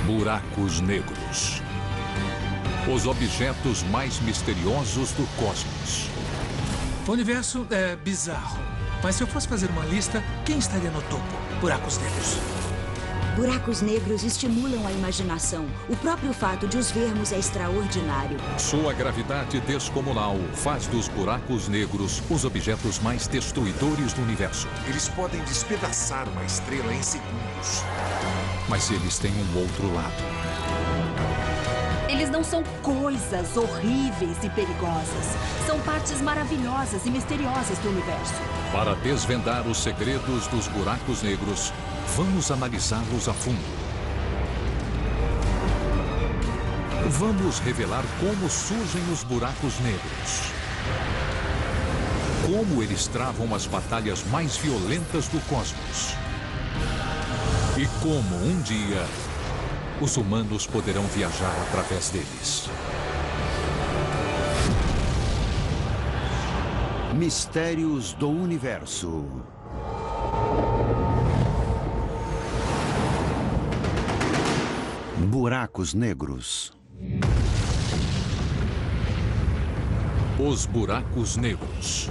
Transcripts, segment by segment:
Buracos negros. Os objetos mais misteriosos do cosmos. O universo é bizarro. Mas se eu fosse fazer uma lista, quem estaria no topo? Buracos negros. Buracos negros estimulam a imaginação. O próprio fato de os vermos é extraordinário. Sua gravidade descomunal faz dos buracos negros os objetos mais destruidores do universo. Eles podem despedaçar uma estrela em segundos. Mas eles têm um outro lado. Eles não são coisas horríveis e perigosas. São partes maravilhosas e misteriosas do universo. Para desvendar os segredos dos buracos negros, vamos analisá-los a fundo. Vamos revelar como surgem os buracos negros. Como eles travam as batalhas mais violentas do cosmos. E como, um dia, os humanos poderão viajar através deles. Mistérios do Universo. Buracos negros. Os buracos negros.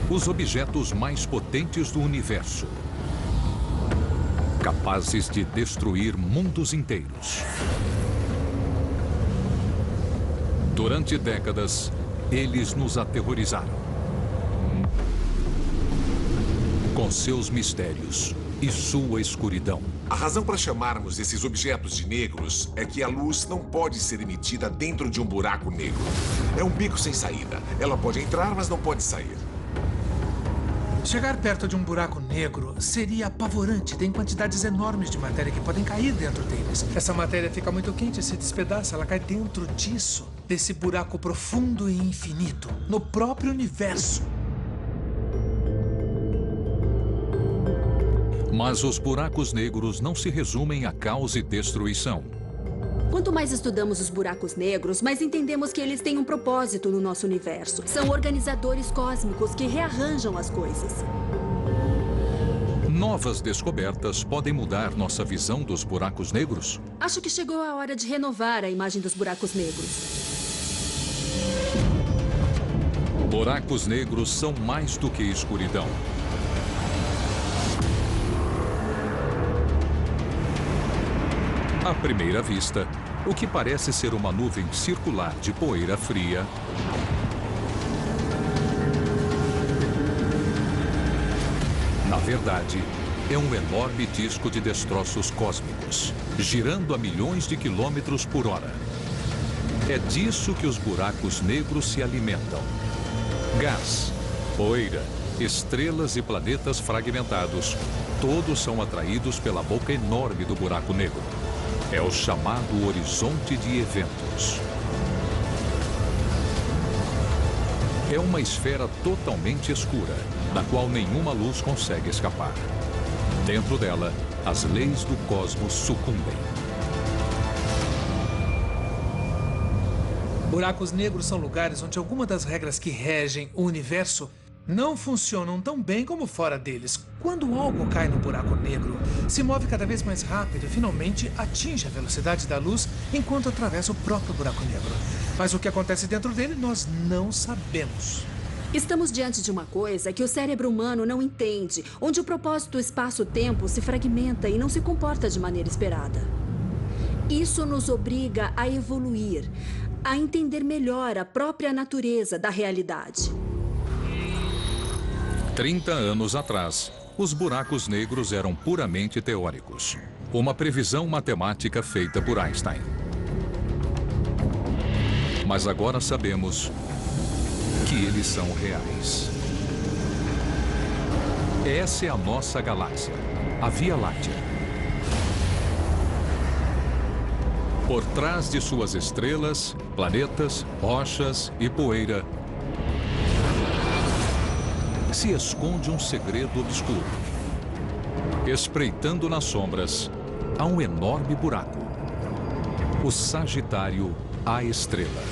Os objetos mais potentes do universo. Capazes de destruir mundos inteiros. Durante décadas, eles nos aterrorizaram. Com seus mistérios e sua escuridão. A razão para chamarmos esses objetos de negros é que a luz não pode ser emitida dentro de um buraco negro. É um beco sem saída. Ela pode entrar, mas não pode sair. Chegar perto de um buraco negro seria apavorante. Tem quantidades enormes de matéria que podem cair dentro deles. Essa matéria fica muito quente e se despedaça. Ela cai dentro disso, desse buraco profundo e infinito, no próprio universo. Mas os buracos negros não se resumem a caos e destruição. Quanto mais estudamos os buracos negros, mais entendemos que eles têm um propósito no nosso universo. São organizadores cósmicos que rearranjam as coisas. Novas descobertas podem mudar nossa visão dos buracos negros? Acho que chegou a hora de renovar a imagem dos buracos negros. Buracos negros são mais do que escuridão. À primeira vista, o que parece ser uma nuvem circular de poeira fria na verdade, é um enorme disco de destroços cósmicos, girando a milhões de quilômetros por hora. É disso que os buracos negros se alimentam. Gás, poeira, estrelas e planetas fragmentados, todos são atraídos pela boca enorme do buraco negro. É o chamado horizonte de eventos. É uma esfera totalmente escura, da qual nenhuma luz consegue escapar. Dentro dela, as leis do cosmos sucumbem. Buracos negros são lugares onde alguma das regras que regem o universo não funcionam tão bem como fora deles. Quando algo cai no buraco negro, se move cada vez mais rápido e finalmente atinge a velocidade da luz enquanto atravessa o próprio buraco negro. Mas o que acontece dentro dele, nós não sabemos. Estamos diante de uma coisa que o cérebro humano não entende, onde o propósito espaço-tempo se fragmenta e não se comporta de maneira esperada. Isso nos obriga a evoluir, a entender melhor a própria natureza da realidade. 30 anos atrás, os buracos negros eram puramente teóricos. Uma previsão matemática feita por Einstein. Mas agora sabemos que eles são reais. Essa é a nossa galáxia, a Via Láctea. Por trás de suas estrelas, planetas, rochas e poeira, se esconde um segredo obscuro. Espreitando nas sombras, há um enorme buraco. O Sagitário, a estrela.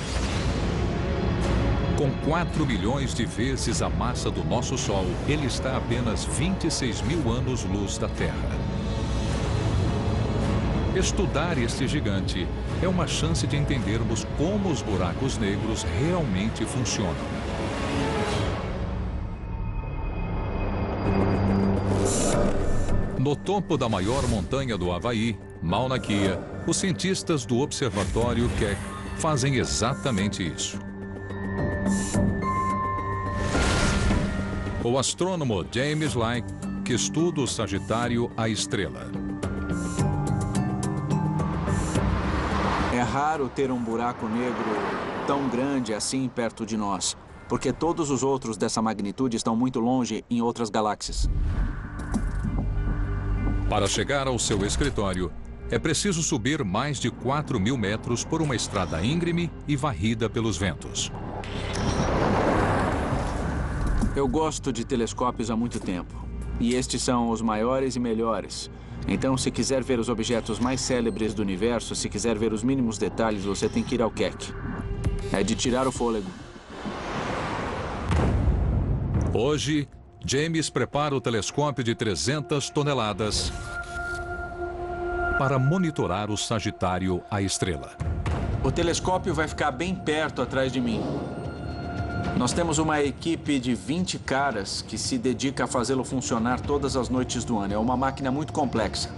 Com 4 milhões de vezes a massa do nosso Sol, ele está a apenas 26 mil anos-luz da Terra. Estudar este gigante é uma chance de entendermos como os buracos negros realmente funcionam. No topo da maior montanha do Havaí, Mauna Kea, os cientistas do Observatório Keck fazem exatamente isso. O astrônomo James Light, que estuda o Sagitário, a estrela. É raro ter um buraco negro tão grande assim perto de nós, porque todos os outros dessa magnitude estão muito longe em outras galáxias. Para chegar ao seu escritório, é preciso subir mais de 4.000 metros por uma estrada íngreme e varrida pelos ventos. Eu gosto de telescópios há muito tempo, e estes são os maiores e melhores. Então, se quiser ver os objetos mais célebres do universo, se quiser ver os mínimos detalhes, você tem que ir ao Keck. É de tirar o fôlego. Hoje, James prepara o telescópio de 300 toneladas para monitorar o Sagitário, a estrela. O telescópio vai ficar bem perto atrás de mim. Nós temos uma equipe de 20 caras que se dedica a fazê-lo funcionar todas as noites do ano. É uma máquina muito complexa.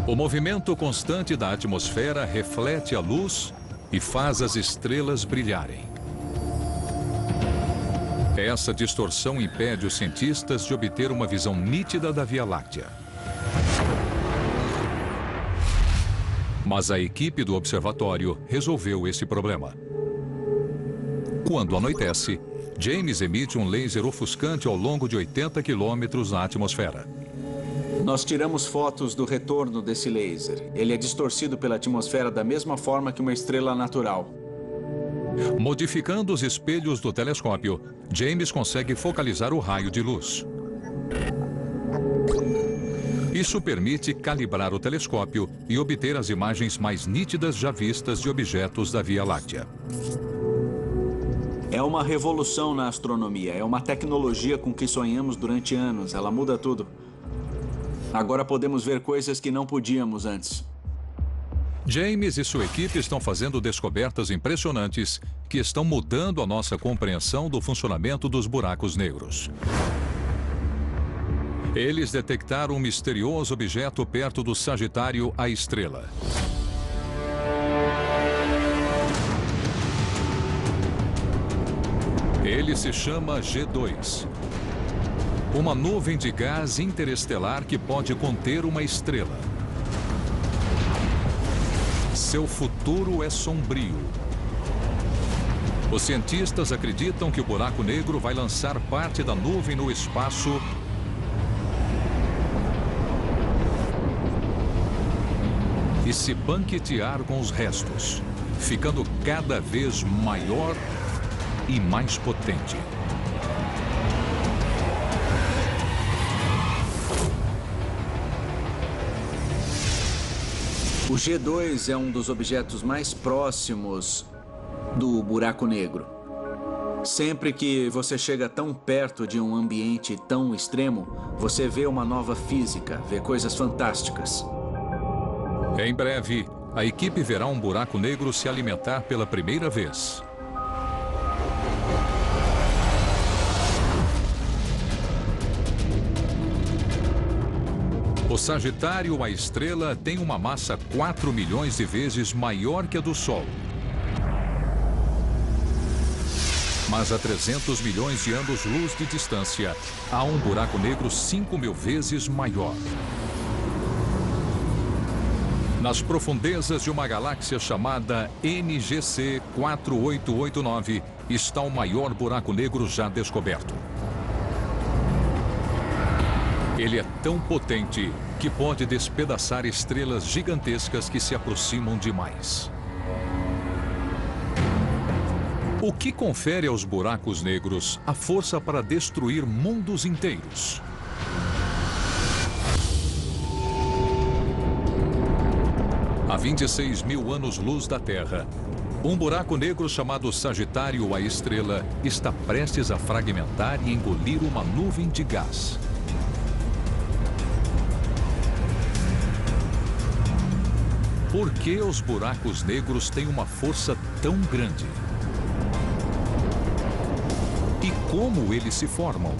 O movimento constante da atmosfera reflete a luz e faz as estrelas brilharem. Essa distorção impede os cientistas de obter uma visão nítida da Via Láctea. Mas a equipe do observatório resolveu esse problema. Quando anoitece, James emite um laser ofuscante ao longo de 80 quilômetros na atmosfera. Nós tiramos fotos do retorno desse laser. Ele é distorcido pela atmosfera da mesma forma que uma estrela natural. Modificando os espelhos do telescópio, James consegue focalizar o raio de luz. Isso permite calibrar o telescópio e obter as imagens mais nítidas já vistas de objetos da Via Láctea. É uma revolução na astronomia. É uma tecnologia com que sonhamos durante anos. Ela muda tudo. Agora podemos ver coisas que não podíamos antes. James e sua equipe estão fazendo descobertas impressionantes que estão mudando a nossa compreensão do funcionamento dos buracos negros. Eles detectaram um misterioso objeto perto do Sagitário, a estrela. Ele se chama G2. Uma nuvem de gás interestelar que pode conter uma estrela. Seu futuro é sombrio. Os cientistas acreditam que o buraco negro vai lançar parte da nuvem no espaço e se banquetear com os restos, ficando cada vez maior e mais potente. O G2 é um dos objetos mais próximos do buraco negro. Sempre que você chega tão perto de um ambiente tão extremo, você vê uma nova física, vê coisas fantásticas. Em breve, a equipe verá um buraco negro se alimentar pela primeira vez. O Sagitário, a estrela, tem uma massa 4 milhões de vezes maior que a do Sol. Mas a 300 milhões de anos-luz de distância, há um buraco negro 5.000 vezes maior. Nas profundezas de uma galáxia chamada NGC 4889, está o maior buraco negro já descoberto. Ele é tão potente que pode despedaçar estrelas gigantescas que se aproximam demais. O que confere aos buracos negros a força para destruir mundos inteiros? A 26.000 anos-luz da Terra, um buraco negro chamado Sagitário, a estrela, está prestes a fragmentar e engolir uma nuvem de gás. Por que os buracos negros têm uma força tão grande? E como eles se formam?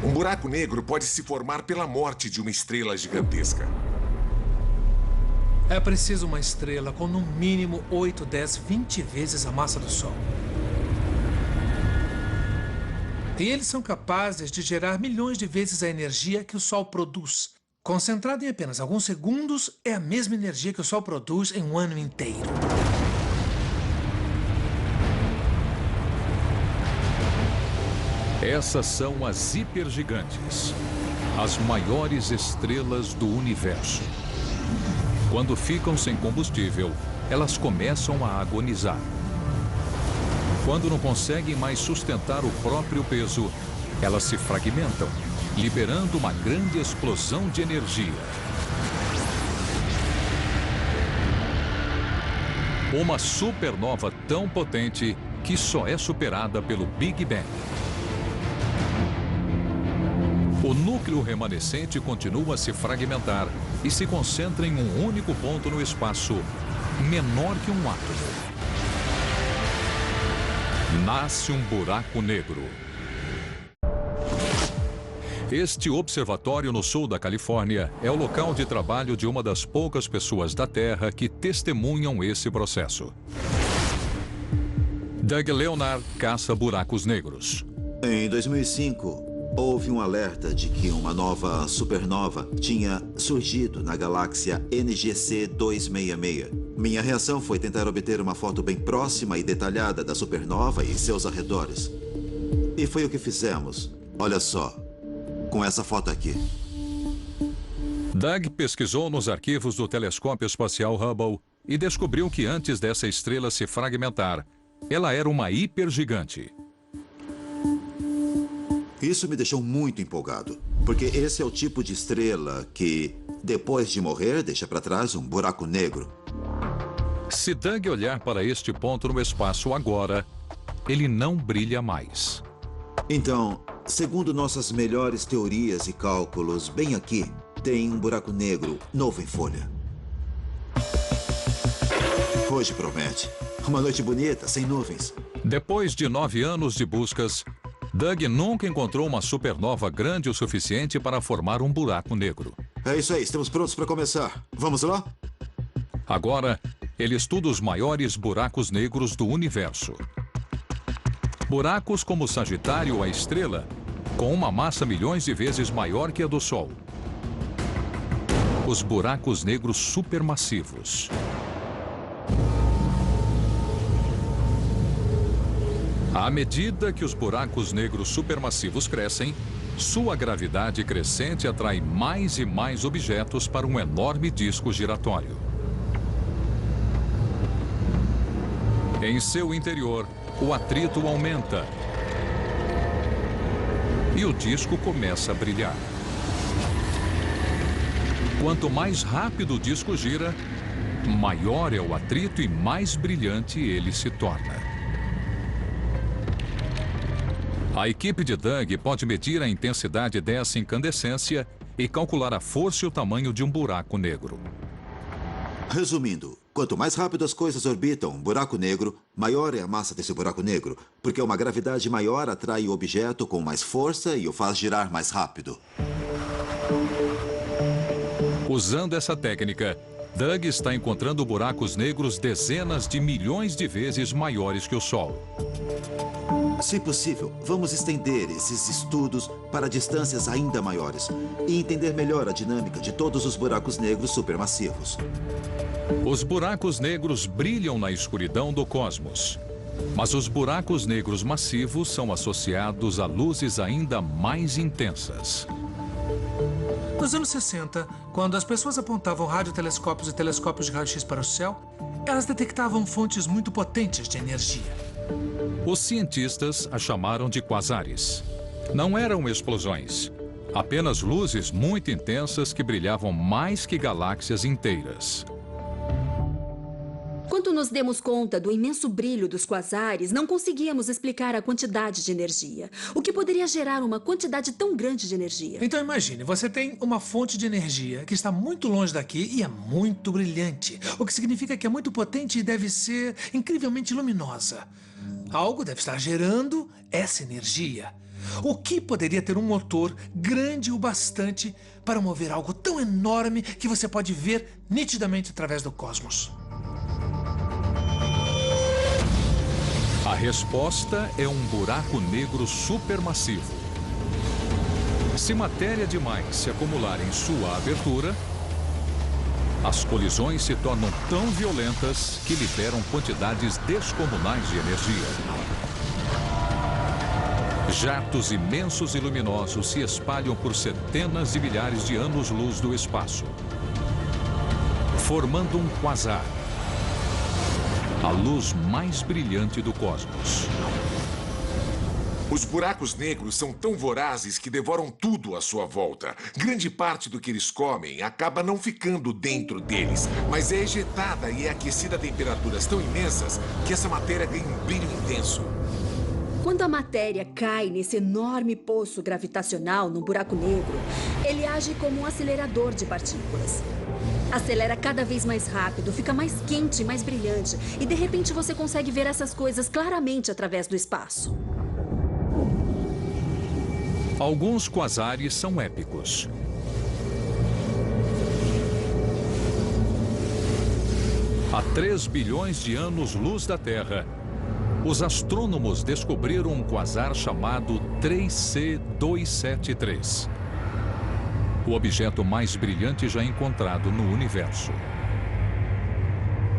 Um buraco negro pode se formar pela morte de uma estrela gigantesca. É preciso uma estrela com no mínimo 8, 10, 20 vezes a massa do Sol. E eles são capazes de gerar milhões de vezes a energia que o Sol produz. Concentrada em apenas alguns segundos, é a mesma energia que o Sol produz em um ano inteiro. Essas são as hipergigantes, as maiores estrelas do universo. Quando ficam sem combustível, elas começam a agonizar. Quando não conseguem mais sustentar o próprio peso, elas se fragmentam, liberando uma grande explosão de energia. Uma supernova tão potente que só é superada pelo Big Bang. O núcleo remanescente continua a se fragmentar e se concentra em um único ponto no espaço, menor que um átomo. Nasce um buraco negro. Este observatório no sul da Califórnia é o local de trabalho de uma das poucas pessoas da Terra que testemunham esse processo. Doug Leonard caça buracos negros. Em 2005, houve um alerta de que uma nova supernova tinha surgido na galáxia NGC 266. Minha reação foi tentar obter uma foto bem próxima e detalhada da supernova e seus arredores. E foi o que fizemos. Olha só, com essa foto aqui. Doug pesquisou nos arquivos do telescópio espacial Hubble e descobriu que antes dessa estrela se fragmentar, ela era uma hipergigante. Isso me deixou muito empolgado, porque esse é o tipo de estrela que, depois de morrer, deixa para trás um buraco negro. Se Doug olhar para este ponto no espaço agora, ele não brilha mais. Então, segundo nossas melhores teorias e cálculos, bem aqui tem um buraco negro novo em folha. Hoje promete. Uma noite bonita, sem nuvens. Depois de 9 anos de buscas, Doug nunca encontrou uma supernova grande o suficiente para formar um buraco negro. É isso aí, estamos prontos para começar. Vamos lá? Agora, ele estuda os maiores buracos negros do universo. Buracos como o Sagitário, a estrela, com uma massa milhões de vezes maior que a do Sol. Os buracos negros supermassivos. À medida que os buracos negros supermassivos crescem, sua gravidade crescente atrai mais e mais objetos para um enorme disco giratório. Em seu interior, o atrito aumenta e o disco começa a brilhar. Quanto mais rápido o disco gira, maior é o atrito e mais brilhante ele se torna. A equipe de Doug pode medir a intensidade dessa incandescência e calcular a força e o tamanho de um buraco negro. Resumindo, quanto mais rápido as coisas orbitam um buraco negro, maior é a massa desse buraco negro, porque uma gravidade maior atrai o objeto com mais força e o faz girar mais rápido. Usando essa técnica, Doug está encontrando buracos negros dezenas de milhões de vezes maiores que o Sol. Se possível, vamos estender esses estudos para distâncias ainda maiores e entender melhor a dinâmica de todos os buracos negros supermassivos. Os buracos negros brilham na escuridão do cosmos, mas os buracos negros massivos são associados a luzes ainda mais intensas. Nos anos 60, quando as pessoas apontavam radiotelescópios e telescópios de raio-x para o céu, elas detectavam fontes muito potentes de energia. Os cientistas a chamaram de quasares. Não eram explosões, apenas luzes muito intensas que brilhavam mais que galáxias inteiras. Enquanto nos demos conta do imenso brilho dos quasares, não conseguíamos explicar a quantidade de energia. O que poderia gerar uma quantidade tão grande de energia? Então imagine, você tem uma fonte de energia que está muito longe daqui e é muito brilhante. O que significa que é muito potente e deve ser incrivelmente luminosa. Algo deve estar gerando essa energia. O que poderia ter um motor grande o bastante para mover algo tão enorme que você pode ver nitidamente através do cosmos? A resposta é um buraco negro supermassivo. Se matéria demais se acumular em sua abertura, as colisões se tornam tão violentas que liberam quantidades descomunais de energia. Jatos imensos e luminosos se espalham por centenas de milhares de anos-luz do espaço, formando um quasar, a luz mais brilhante do cosmos. Os buracos negros são tão vorazes que devoram tudo à sua volta. Grande parte do que eles comem acaba não ficando dentro deles, mas é ejetada e é aquecida a temperaturas tão imensas que essa matéria ganha um brilho intenso. Quando a matéria cai nesse enorme poço gravitacional no buraco negro, ele age como um acelerador de partículas. Acelera cada vez mais rápido, fica mais quente e mais brilhante, e de repente você consegue ver essas coisas claramente através do espaço. Alguns quasares são épicos. Há 3 bilhões de anos-luz da Terra, os astrônomos descobriram um quasar chamado 3C273. O objeto mais brilhante já encontrado no universo.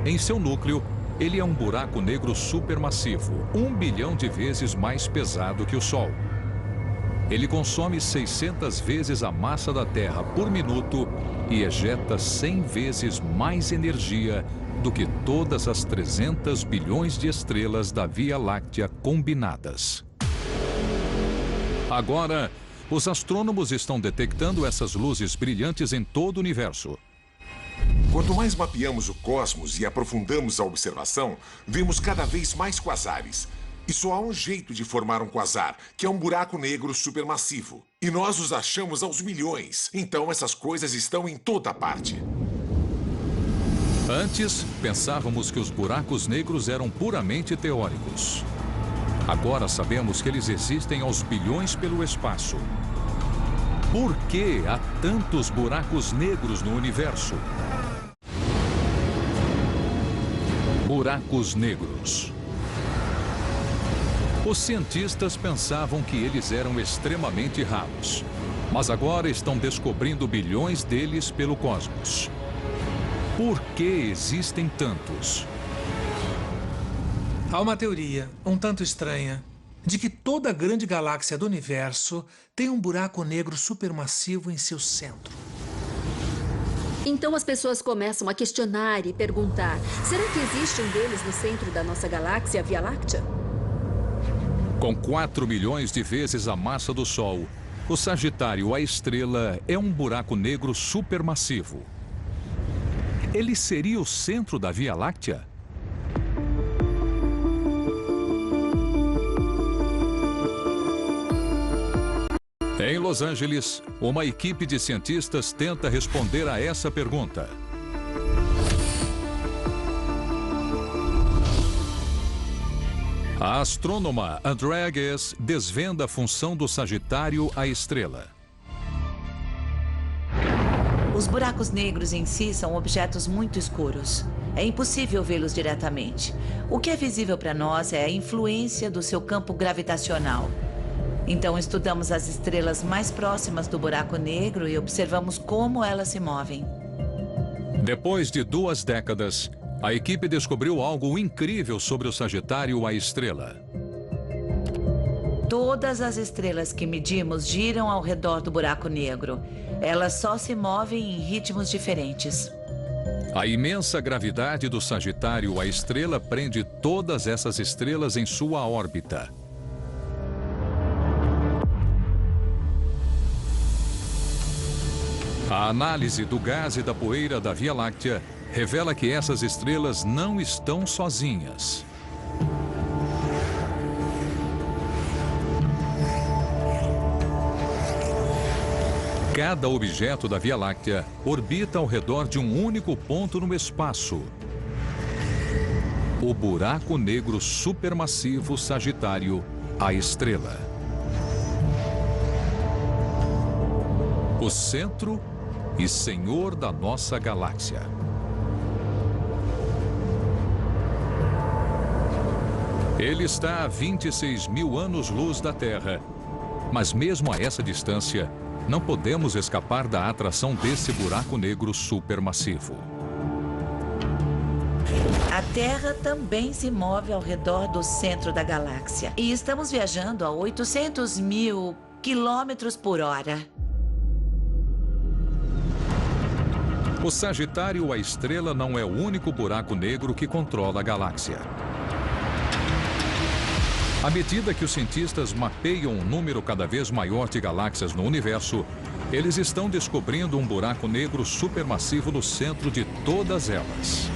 Em seu núcleo, ele é um buraco negro supermassivo, 1 bilhão de vezes mais pesado que o Sol. Ele consome 600 vezes a massa da Terra por minuto e ejeta 100 vezes mais energia do que todas as 300 bilhões de estrelas da Via Láctea combinadas. Agora, os astrônomos estão detectando essas luzes brilhantes em todo o universo. Quanto mais mapeamos o cosmos e aprofundamos a observação, vemos cada vez mais quasares. E só há um jeito de formar um quasar, que é um buraco negro supermassivo. E nós os achamos aos milhões. Então essas coisas estão em toda parte. Antes, pensávamos que os buracos negros eram puramente teóricos. Agora sabemos que eles existem aos bilhões pelo espaço. Por que há tantos buracos negros no universo? Buracos negros. Os cientistas pensavam que eles eram extremamente raros, mas agora estão descobrindo bilhões deles pelo cosmos. Por que existem tantos? Há uma teoria, um tanto estranha, de que toda a grande galáxia do universo tem um buraco negro supermassivo em seu centro. Então as pessoas começam a questionar e perguntar: será que existe um deles no centro da nossa galáxia, a Via Láctea? Com 4 milhões de vezes a massa do Sol, o Sagitário, a estrela, é um buraco negro supermassivo. Ele seria o centro da Via Láctea? Em Los Angeles, uma equipe de cientistas tenta responder a essa pergunta. A astrônoma Andrea Ghez desvenda a função do Sagitário, a estrela. Os buracos negros em si são objetos muito escuros. É impossível vê-los diretamente. O que é visível para nós é a influência do seu campo gravitacional. Então estudamos as estrelas mais próximas do buraco negro e observamos como elas se movem. Depois de 2 décadas, a equipe descobriu algo incrível sobre o Sagitário, a estrela. Todas as estrelas que medimos giram ao redor do buraco negro. Elas só se movem em ritmos diferentes. A imensa gravidade do Sagitário, a estrela, prende todas essas estrelas em sua órbita. A análise do gás e da poeira da Via Láctea revela que essas estrelas não estão sozinhas. Cada objeto da Via Láctea orbita ao redor de um único ponto no espaço. O buraco negro supermassivo Sagitário, a estrela. O centro e senhor da nossa galáxia. Ele está a 26 mil anos-luz da Terra, mas mesmo a essa distância, não podemos escapar da atração desse buraco negro supermassivo. A Terra também se move ao redor do centro da galáxia. E estamos viajando a 800 mil quilômetros por hora. O Sagitário, a estrela, não é o único buraco negro que controla a galáxia. À medida que os cientistas mapeiam um número cada vez maior de galáxias no universo, eles estão descobrindo um buraco negro supermassivo no centro de todas elas.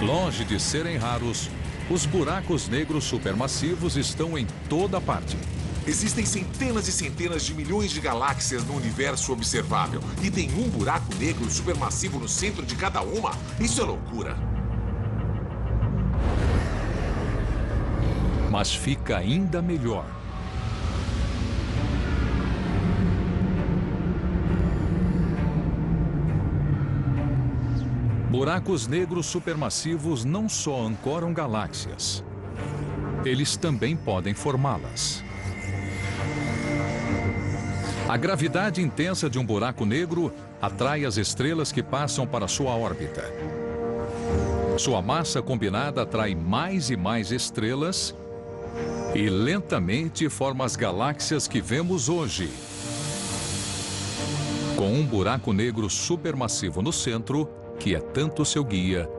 Longe de serem raros, os buracos negros supermassivos estão em toda parte. Existem centenas e centenas de milhões de galáxias no universo observável. E tem um buraco negro supermassivo no centro de cada uma. Isso é loucura. Mas fica ainda melhor. Buracos negros supermassivos não só ancoram galáxias, eles também podem formá-las. A gravidade intensa de um buraco negro atrai as estrelas que passam para sua órbita. Sua massa combinada atrai mais e mais estrelas e lentamente forma as galáxias que vemos hoje. Com um buraco negro supermassivo no centro, que é tanto seu guia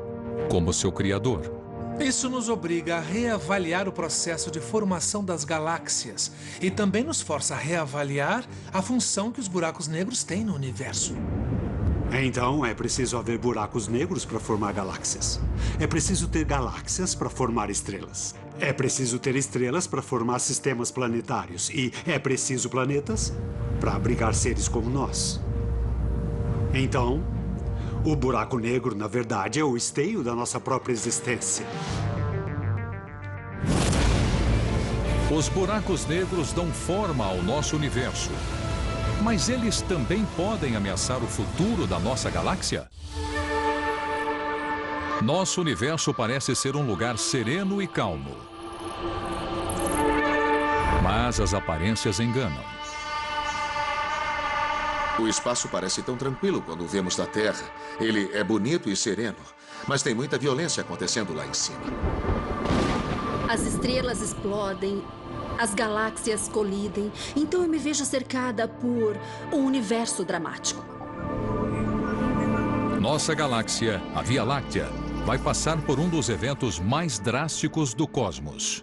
como seu criador. Isso nos obriga a reavaliar o processo de formação das galáxias e também nos força a reavaliar a função que os buracos negros têm no universo. Então, é preciso haver buracos negros para formar galáxias. É preciso ter galáxias para formar estrelas. É preciso ter estrelas para formar sistemas planetários. E é preciso planetas para abrigar seres como nós. Então, o buraco negro, na verdade, é o esteio da nossa própria existência. Os buracos negros dão forma ao nosso universo. Mas eles também podem ameaçar o futuro da nossa galáxia? Nosso universo parece ser um lugar sereno e calmo. Mas as aparências enganam. O espaço parece tão tranquilo quando vemos da Terra. Ele é bonito e sereno, mas tem muita violência acontecendo lá em cima. As estrelas explodem, as galáxias colidem, então eu me vejo cercada por um universo dramático. Nossa galáxia, a Via Láctea, vai passar por um dos eventos mais drásticos do cosmos.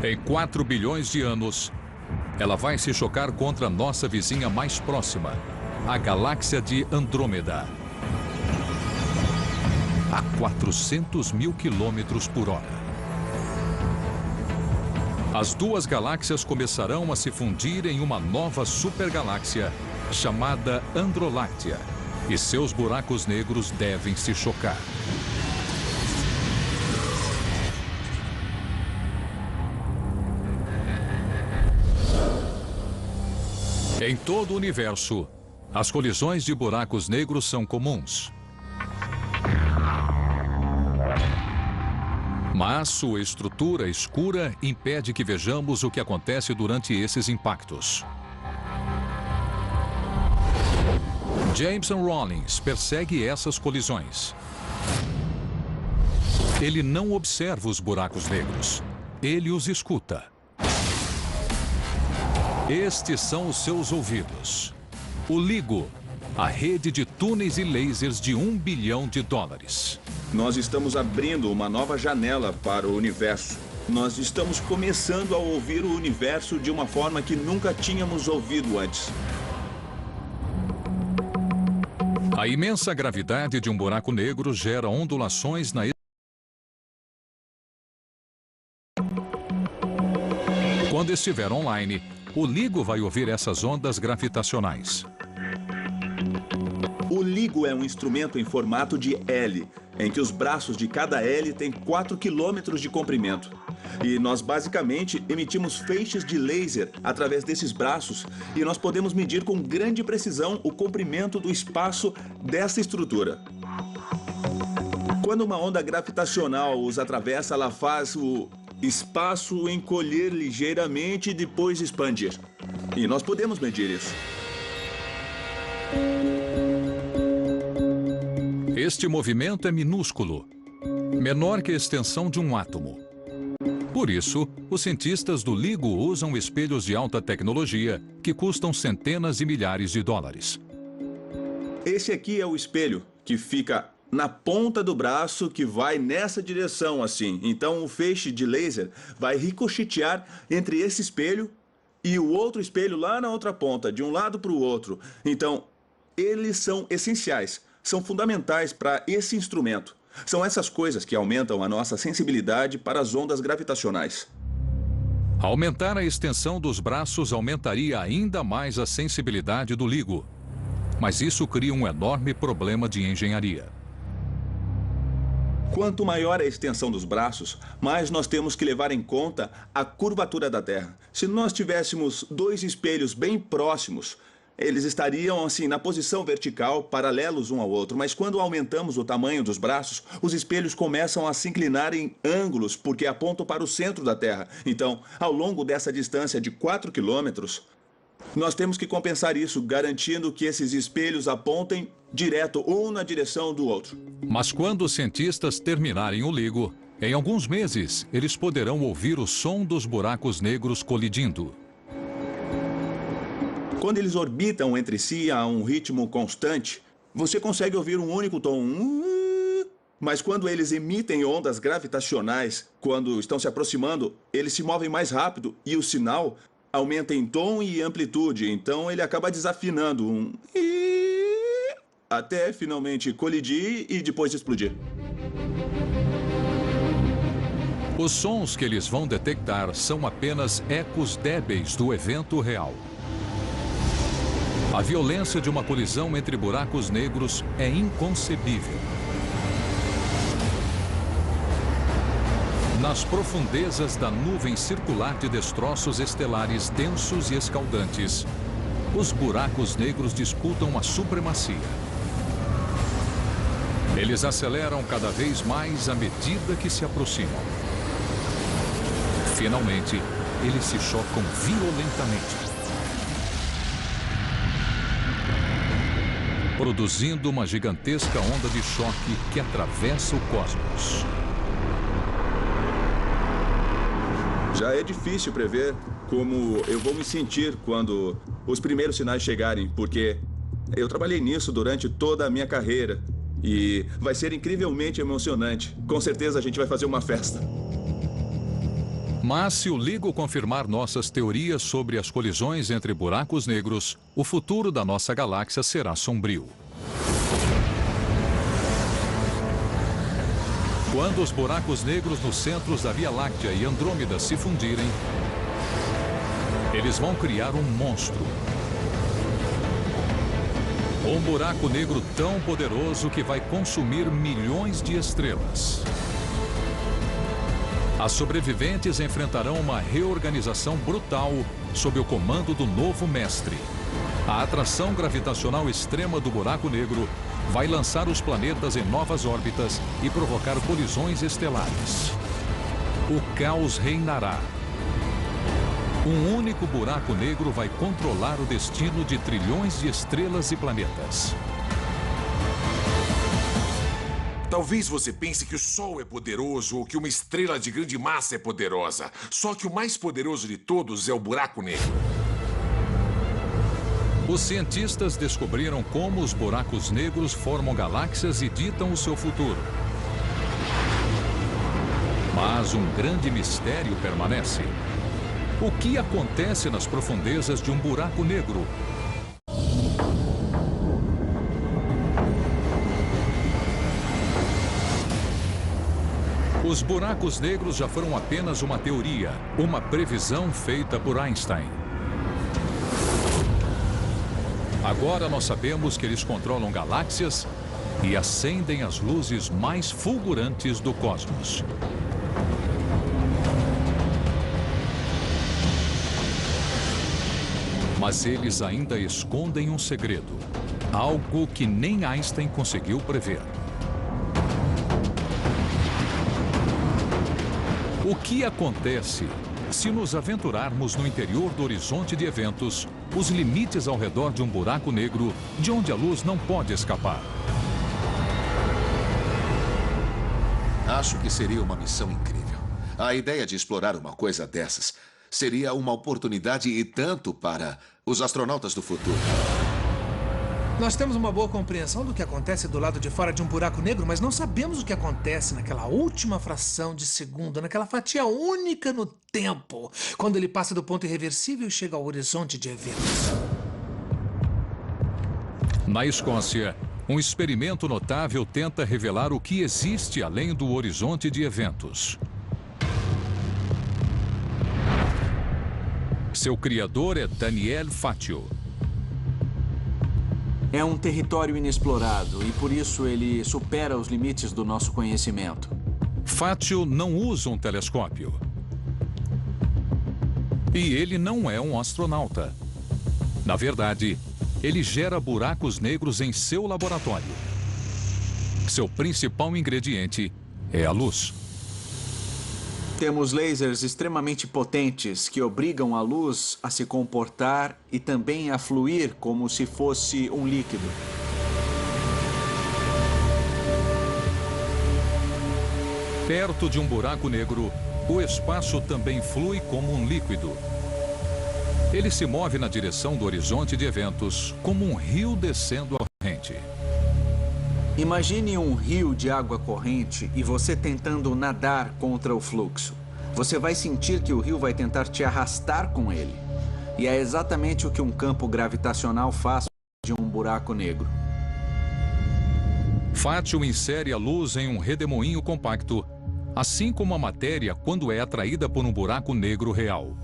Em 4 bilhões de anos, ela vai se chocar contra nossa vizinha mais próxima, a galáxia de Andrômeda, a 400 mil quilômetros por hora. As duas galáxias começarão a se fundir em uma nova supergaláxia chamada Androláctea, e seus buracos negros devem se chocar. Em todo o universo, as colisões de buracos negros são comuns. Mas sua estrutura escura impede que vejamos o que acontece durante esses impactos. Jameson Rollins persegue essas colisões. Ele não observa os buracos negros, ele os escuta. Estes são os seus ouvidos. O LIGO, a rede de túneis e lasers de $1 bilhão. Nós estamos abrindo uma nova janela para o universo. Nós estamos começando a ouvir o universo de uma forma que nunca tínhamos ouvido antes. A imensa gravidade de um buraco negro gera ondulações na... Quando estiver online, o LIGO vai ouvir essas ondas gravitacionais. O LIGO é um instrumento em formato de L, em que os braços de cada L têm 4 quilômetros de comprimento. E nós basicamente emitimos feixes de laser através desses braços e nós podemos medir com grande precisão o comprimento do espaço dessa estrutura. Quando uma onda gravitacional os atravessa, ela faz o espaço encolher ligeiramente e depois expandir. E nós podemos medir isso. Este movimento é minúsculo, menor que a extensão de um átomo. Por isso, os cientistas do LIGO usam espelhos de alta tecnologia que custam centenas de milhares de dólares. Esse aqui é o espelho que fica na ponta do braço que vai nessa direção assim. Então o feixe de laser vai ricochetear entre esse espelho e o outro espelho lá na outra ponta, de um lado para o outro. Então, eles são essenciais, são fundamentais para esse instrumento. São essas coisas que aumentam a nossa sensibilidade para as ondas gravitacionais. Aumentar a extensão dos braços aumentaria ainda mais a sensibilidade do LIGO. Mas isso cria um enorme problema de engenharia. Quanto maior a extensão dos braços, mais nós temos que levar em conta a curvatura da Terra. Se nós tivéssemos dois espelhos bem próximos, eles estariam assim na posição vertical, paralelos um ao outro. Mas quando aumentamos o tamanho dos braços, os espelhos começam a se inclinar em ângulos porque apontam para o centro da Terra. Então, ao longo dessa distância de 4 quilômetros, nós temos que compensar isso, garantindo que esses espelhos apontem direto um na direção do outro. Mas quando os cientistas terminarem o LIGO, em alguns meses, eles poderão ouvir o som dos buracos negros colidindo. Quando eles orbitam entre si a um ritmo constante, você consegue ouvir um único tom. Mas quando eles emitem ondas gravitacionais, quando estão se aproximando, eles se movem mais rápido e o sinal aumenta em tom e amplitude. Então ele acaba desafinando até finalmente colidir e depois explodir. Os sons que eles vão detectar são apenas ecos débeis do evento real. A violência de uma colisão entre buracos negros é inconcebível. Nas profundezas da nuvem circular de destroços estelares densos e escaldantes, os buracos negros disputam a supremacia. Eles aceleram cada vez mais à medida que se aproximam. Finalmente, eles se chocam violentamente, produzindo uma gigantesca onda de choque que atravessa o cosmos. Já é difícil prever como eu vou me sentir quando os primeiros sinais chegarem, porque eu trabalhei nisso durante toda a minha carreira e vai ser incrivelmente emocionante. Com certeza a gente vai fazer uma festa. Mas se o LIGO confirmar nossas teorias sobre as colisões entre buracos negros, o futuro da nossa galáxia será sombrio. Quando os buracos negros nos centros da Via Láctea e Andrômeda se fundirem, eles vão criar um monstro. Um buraco negro tão poderoso que vai consumir milhões de estrelas. As sobreviventes enfrentarão uma reorganização brutal sob o comando do novo mestre. A atração gravitacional extrema do buraco negro vai lançar os planetas em novas órbitas e provocar colisões estelares. O caos reinará. Um único buraco negro vai controlar o destino de trilhões de estrelas e planetas. Talvez você pense que o Sol é poderoso ou que uma estrela de grande massa é poderosa. Só que o mais poderoso de todos é o buraco negro. Os cientistas descobriram como os buracos negros formam galáxias e ditam o seu futuro. Mas um grande mistério permanece. O que acontece nas profundezas de um buraco negro? Os buracos negros já foram apenas uma teoria, uma previsão feita por Einstein. Agora nós sabemos que eles controlam galáxias e acendem as luzes mais fulgurantes do cosmos. Mas eles ainda escondem um segredo, algo que nem Einstein conseguiu prever. O que acontece se nos aventurarmos no interior do horizonte de eventos, os limites ao redor de um buraco negro, de onde a luz não pode escapar? Acho que seria uma missão incrível. A ideia de explorar uma coisa dessas seria uma oportunidade e tanto para os astronautas do futuro. Nós temos uma boa compreensão do que acontece do lado de fora de um buraco negro, mas não sabemos o que acontece naquela última fração de segundo, naquela fatia única no tempo, quando ele passa do ponto irreversível e chega ao horizonte de eventos. Na Escócia, um experimento notável tenta revelar o que existe além do horizonte de eventos. Seu criador é Daniel Fatio. É um território inexplorado e por isso ele supera os limites do nosso conhecimento. Fatio não usa um telescópio. E ele não é um astronauta. Na verdade, ele gera buracos negros em seu laboratório. Seu principal ingrediente é a luz. Temos lasers extremamente potentes que obrigam a luz a se comportar e também a fluir como se fosse um líquido. Perto de um buraco negro, o espaço também flui como um líquido. Ele se move na direção do horizonte de eventos, como um rio descendo a corrente. Imagine um rio de água corrente e você tentando nadar contra o fluxo. Você vai sentir que o rio vai tentar te arrastar com ele. E é exatamente o que um campo gravitacional faz de um buraco negro. Fatio insere a luz em um redemoinho compacto, assim como a matéria quando é atraída por um buraco negro real.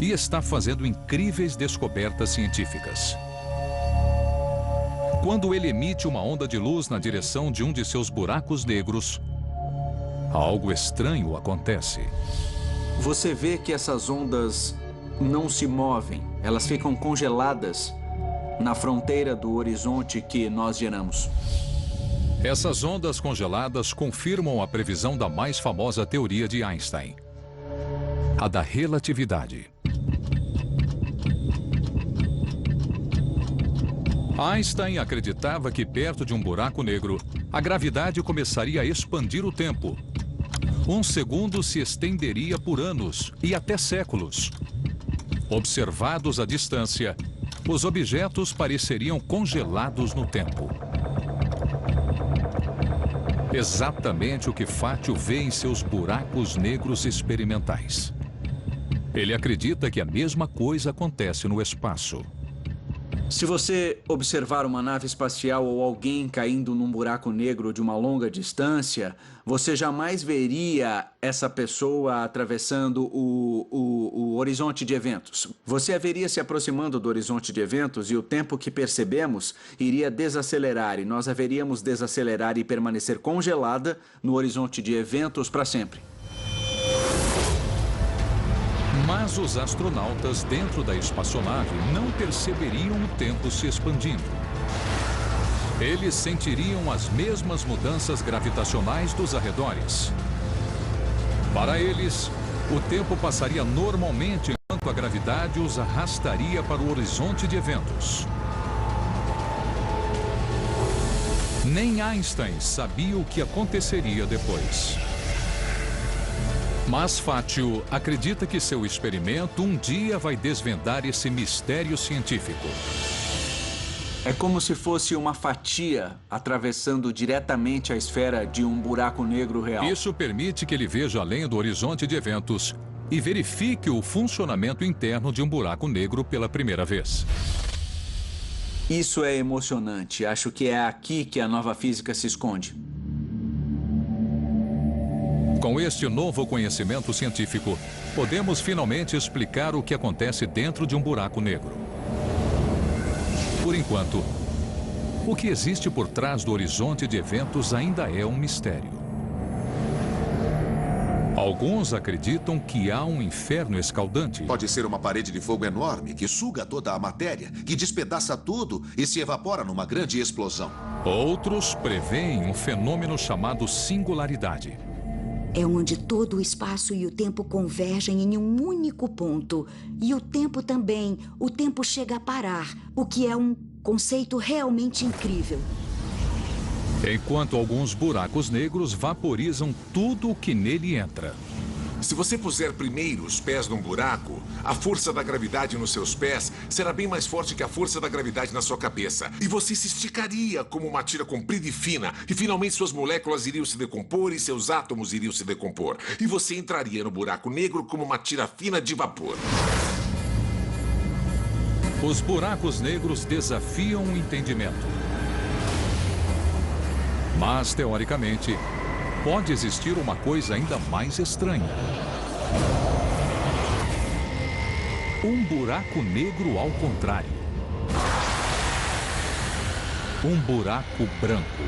E está fazendo incríveis descobertas científicas. Quando ele emite uma onda de luz na direção de um de seus buracos negros, algo estranho acontece. Você vê que essas ondas não se movem, elas ficam congeladas na fronteira do horizonte que nós geramos. Essas ondas congeladas confirmam a previsão da mais famosa teoria de Einstein, a da relatividade. Einstein acreditava que perto de um buraco negro, a gravidade começaria a expandir o tempo. Um segundo se estenderia por anos e até séculos. Observados à distância, os objetos pareceriam congelados no tempo. Exatamente o que Fatio vê em seus buracos negros experimentais. Ele acredita que a mesma coisa acontece no espaço. Se você observar uma nave espacial ou alguém caindo num buraco negro de uma longa distância, você jamais veria essa pessoa atravessando o horizonte de eventos. Você a veria se aproximando do horizonte de eventos e o tempo que percebemos iria desacelerar e nós a veríamos desacelerar e permanecer congelada no horizonte de eventos para sempre. Mas os astronautas dentro da espaçonave não perceberiam o tempo se expandindo. Eles sentiriam as mesmas mudanças gravitacionais dos arredores. Para eles, o tempo passaria normalmente enquanto a gravidade os arrastaria para o horizonte de eventos. Nem Einstein sabia o que aconteceria depois. Mas Fatio acredita que seu experimento um dia vai desvendar esse mistério científico. É como se fosse uma fatia atravessando diretamente a esfera de um buraco negro real. Isso permite que ele veja além do horizonte de eventos e verifique o funcionamento interno de um buraco negro pela primeira vez. Isso é emocionante. Acho que é aqui que a nova física se esconde. Com este novo conhecimento científico, podemos finalmente explicar o que acontece dentro de um buraco negro. Por enquanto, o que existe por trás do horizonte de eventos ainda é um mistério. Alguns acreditam que há um inferno escaldante. Pode ser uma parede de fogo enorme que suga toda a matéria, que despedaça tudo e se evapora numa grande explosão. Outros preveem um fenômeno chamado singularidade. É onde todo o espaço e o tempo convergem em um único ponto. E o tempo também. O tempo chega a parar, o que é um conceito realmente incrível. Enquanto alguns buracos negros vaporizam tudo o que nele entra. Se você puser primeiro os pés num buraco, a força da gravidade nos seus pés será bem mais forte que a força da gravidade na sua cabeça. E você se esticaria como uma tira comprida e fina. E finalmente suas moléculas iriam se decompor e seus átomos iriam se decompor. E você entraria no buraco negro como uma tira fina de vapor. Os buracos negros desafiam o entendimento. Mas, teoricamente, pode existir uma coisa ainda mais estranha. Um buraco negro ao contrário. Um buraco branco.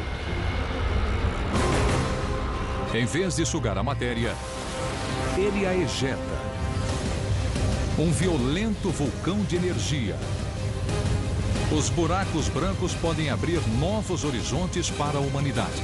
Em vez de sugar a matéria, ele a ejeta. Um violento vulcão de energia. Os buracos brancos podem abrir novos horizontes para a humanidade.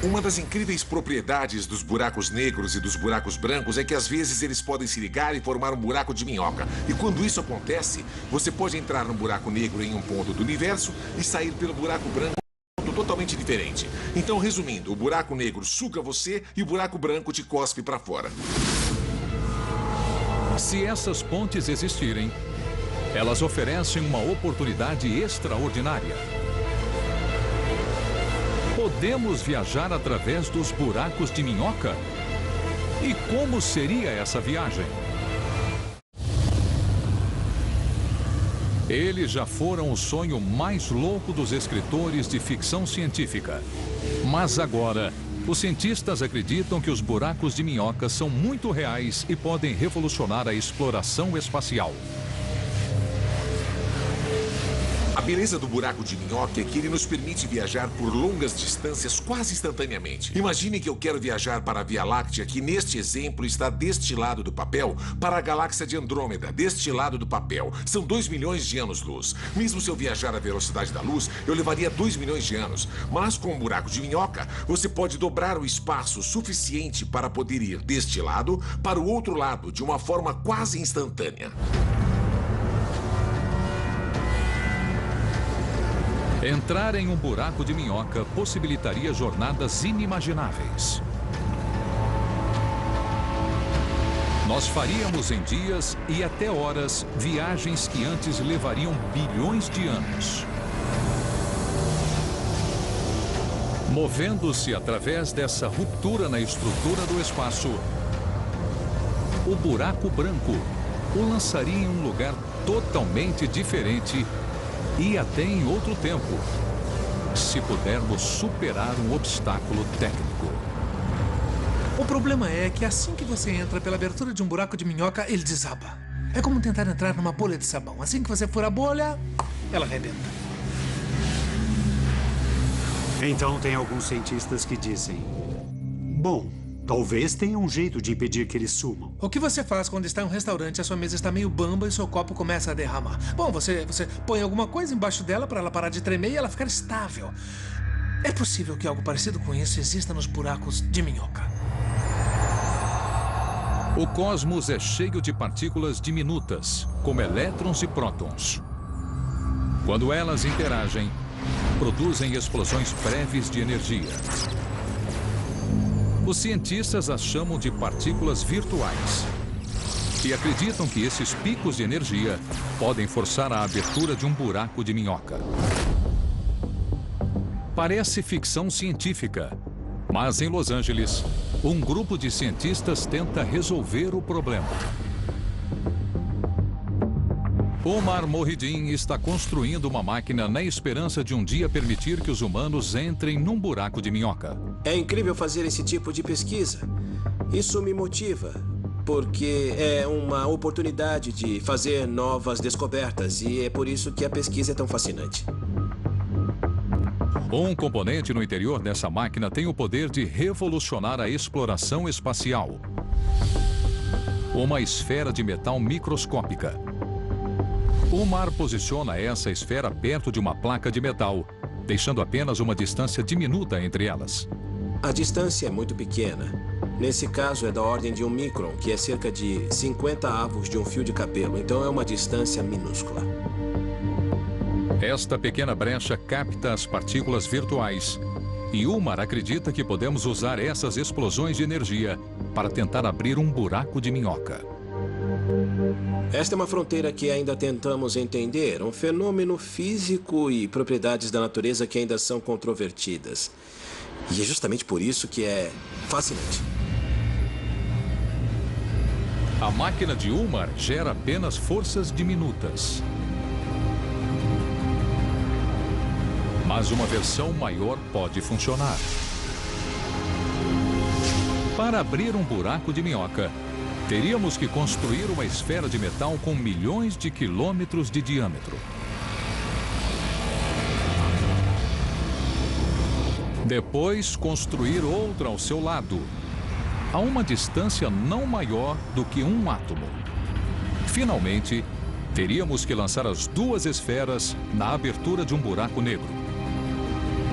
Uma das incríveis propriedades dos buracos negros e dos buracos brancos é que às vezes eles podem se ligar e formar um buraco de minhoca. E quando isso acontece, você pode entrar num buraco negro em um ponto do universo e sair pelo buraco branco em um ponto totalmente diferente. Então, resumindo, o buraco negro suga você e o buraco branco te cospe para fora. Se essas pontes existirem, elas oferecem uma oportunidade extraordinária. Podemos viajar através dos buracos de minhoca? E como seria essa viagem? Eles já foram o sonho mais louco dos escritores de ficção científica. Mas agora, os cientistas acreditam que os buracos de minhoca são muito reais e podem revolucionar a exploração espacial. A beleza do buraco de minhoca é que ele nos permite viajar por longas distâncias quase instantaneamente. Imagine que eu quero viajar para a Via Láctea, que neste exemplo está deste lado do papel, para a galáxia de Andrômeda, deste lado do papel. São 2 milhões de anos-luz. Mesmo se eu viajar à velocidade da luz, eu levaria 2 milhões de anos. Mas com um buraco de minhoca, você pode dobrar o espaço suficiente para poder ir deste lado para o outro lado de uma forma quase instantânea. Entrar em um buraco de minhoca possibilitaria jornadas inimagináveis. Nós faríamos em dias e até horas viagens que antes levariam bilhões de anos. Movendo-se através dessa ruptura na estrutura do espaço, o buraco branco o lançaria em um lugar totalmente diferente e até em outro tempo, se pudermos superar um obstáculo técnico. O problema é que assim que você entra pela abertura de um buraco de minhoca, ele desaba. É como tentar entrar numa bolha de sabão. Assim que você for a bolha, ela arrebenta. Então tem alguns cientistas que dizem: bom, talvez tenha um jeito de impedir que eles sumam. O que você faz quando está em um restaurante, a sua mesa está meio bamba e seu copo começa a derramar? Bom, você põe alguma coisa embaixo dela para ela parar de tremer e ela ficar estável. É possível que algo parecido com isso exista nos buracos de minhoca. O cosmos é cheio de partículas diminutas, como elétrons e prótons. Quando elas interagem, produzem explosões breves de energia. Os cientistas as chamam de partículas virtuais. E acreditam que esses picos de energia podem forçar a abertura de um buraco de minhoca. Parece ficção científica, mas em Los Angeles, um grupo de cientistas tenta resolver o problema. Omar Mohideen está construindo uma máquina na esperança de um dia permitir que os humanos entrem num buraco de minhoca. É incrível fazer esse tipo de pesquisa. Isso me motiva, porque é uma oportunidade de fazer novas descobertas e é por isso que a pesquisa é tão fascinante. Um componente no interior dessa máquina tem o poder de revolucionar a exploração espacial. Uma esfera de metal microscópica. Omar posiciona essa esfera perto de uma placa de metal, deixando apenas uma distância diminuta entre elas. A distância é muito pequena. Nesse caso, é da ordem de 1 micron, que é cerca de 50 avos de um fio de cabelo. Então, é uma distância minúscula. Esta pequena brecha capta as partículas virtuais. E Omar acredita que podemos usar essas explosões de energia para tentar abrir um buraco de minhoca. Esta é uma fronteira que ainda tentamos entender, um fenômeno físico e propriedades da natureza que ainda são controvertidas. E é justamente por isso que é fascinante. A máquina de Omar gera apenas forças diminutas. Mas uma versão maior pode funcionar. Para abrir um buraco de minhoca, teríamos que construir uma esfera de metal com milhões de quilômetros de diâmetro. Depois, construir outra ao seu lado, a uma distância não maior do que um átomo. Finalmente, teríamos que lançar as duas esferas na abertura de um buraco negro.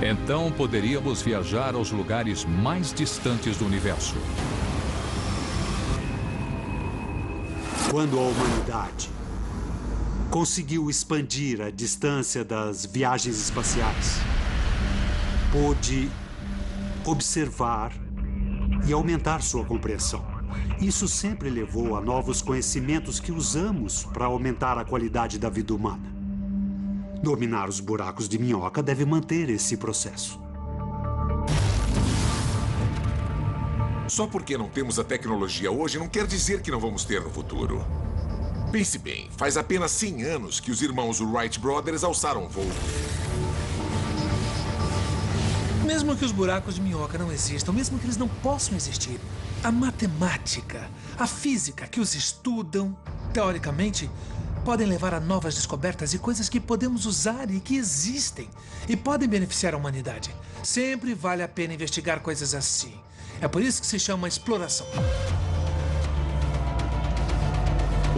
Então, poderíamos viajar aos lugares mais distantes do universo. Quando a humanidade conseguiu expandir a distância das viagens espaciais, pôde observar e aumentar sua compreensão. Isso sempre levou a novos conhecimentos que usamos para aumentar a qualidade da vida humana. Dominar os buracos de minhoca deve manter esse processo. Só porque não temos a tecnologia hoje não quer dizer que não vamos ter no futuro. Pense bem, faz apenas 100 anos que os irmãos Wright Brothers alçaram voo. Mesmo que os buracos de minhoca não existam, mesmo que eles não possam existir, a matemática, a física que os estudam, teoricamente, podem levar a novas descobertas e coisas que podemos usar e que existem e podem beneficiar a humanidade. Sempre vale a pena investigar coisas assim. É por isso que se chama exploração.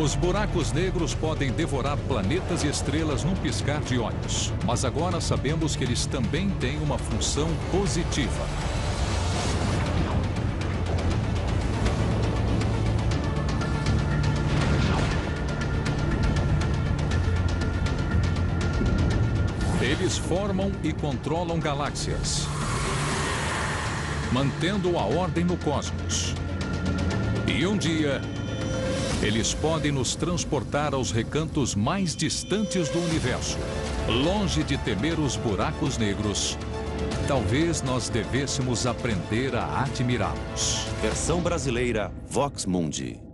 Os buracos negros podem devorar planetas e estrelas num piscar de olhos. Mas agora sabemos que eles também têm uma função positiva. Eles formam e controlam galáxias, mantendo a ordem no cosmos. E um dia, eles podem nos transportar aos recantos mais distantes do universo. Longe de temer os buracos negros, talvez nós devêssemos aprender a admirá-los. Versão brasileira Vox Mundi.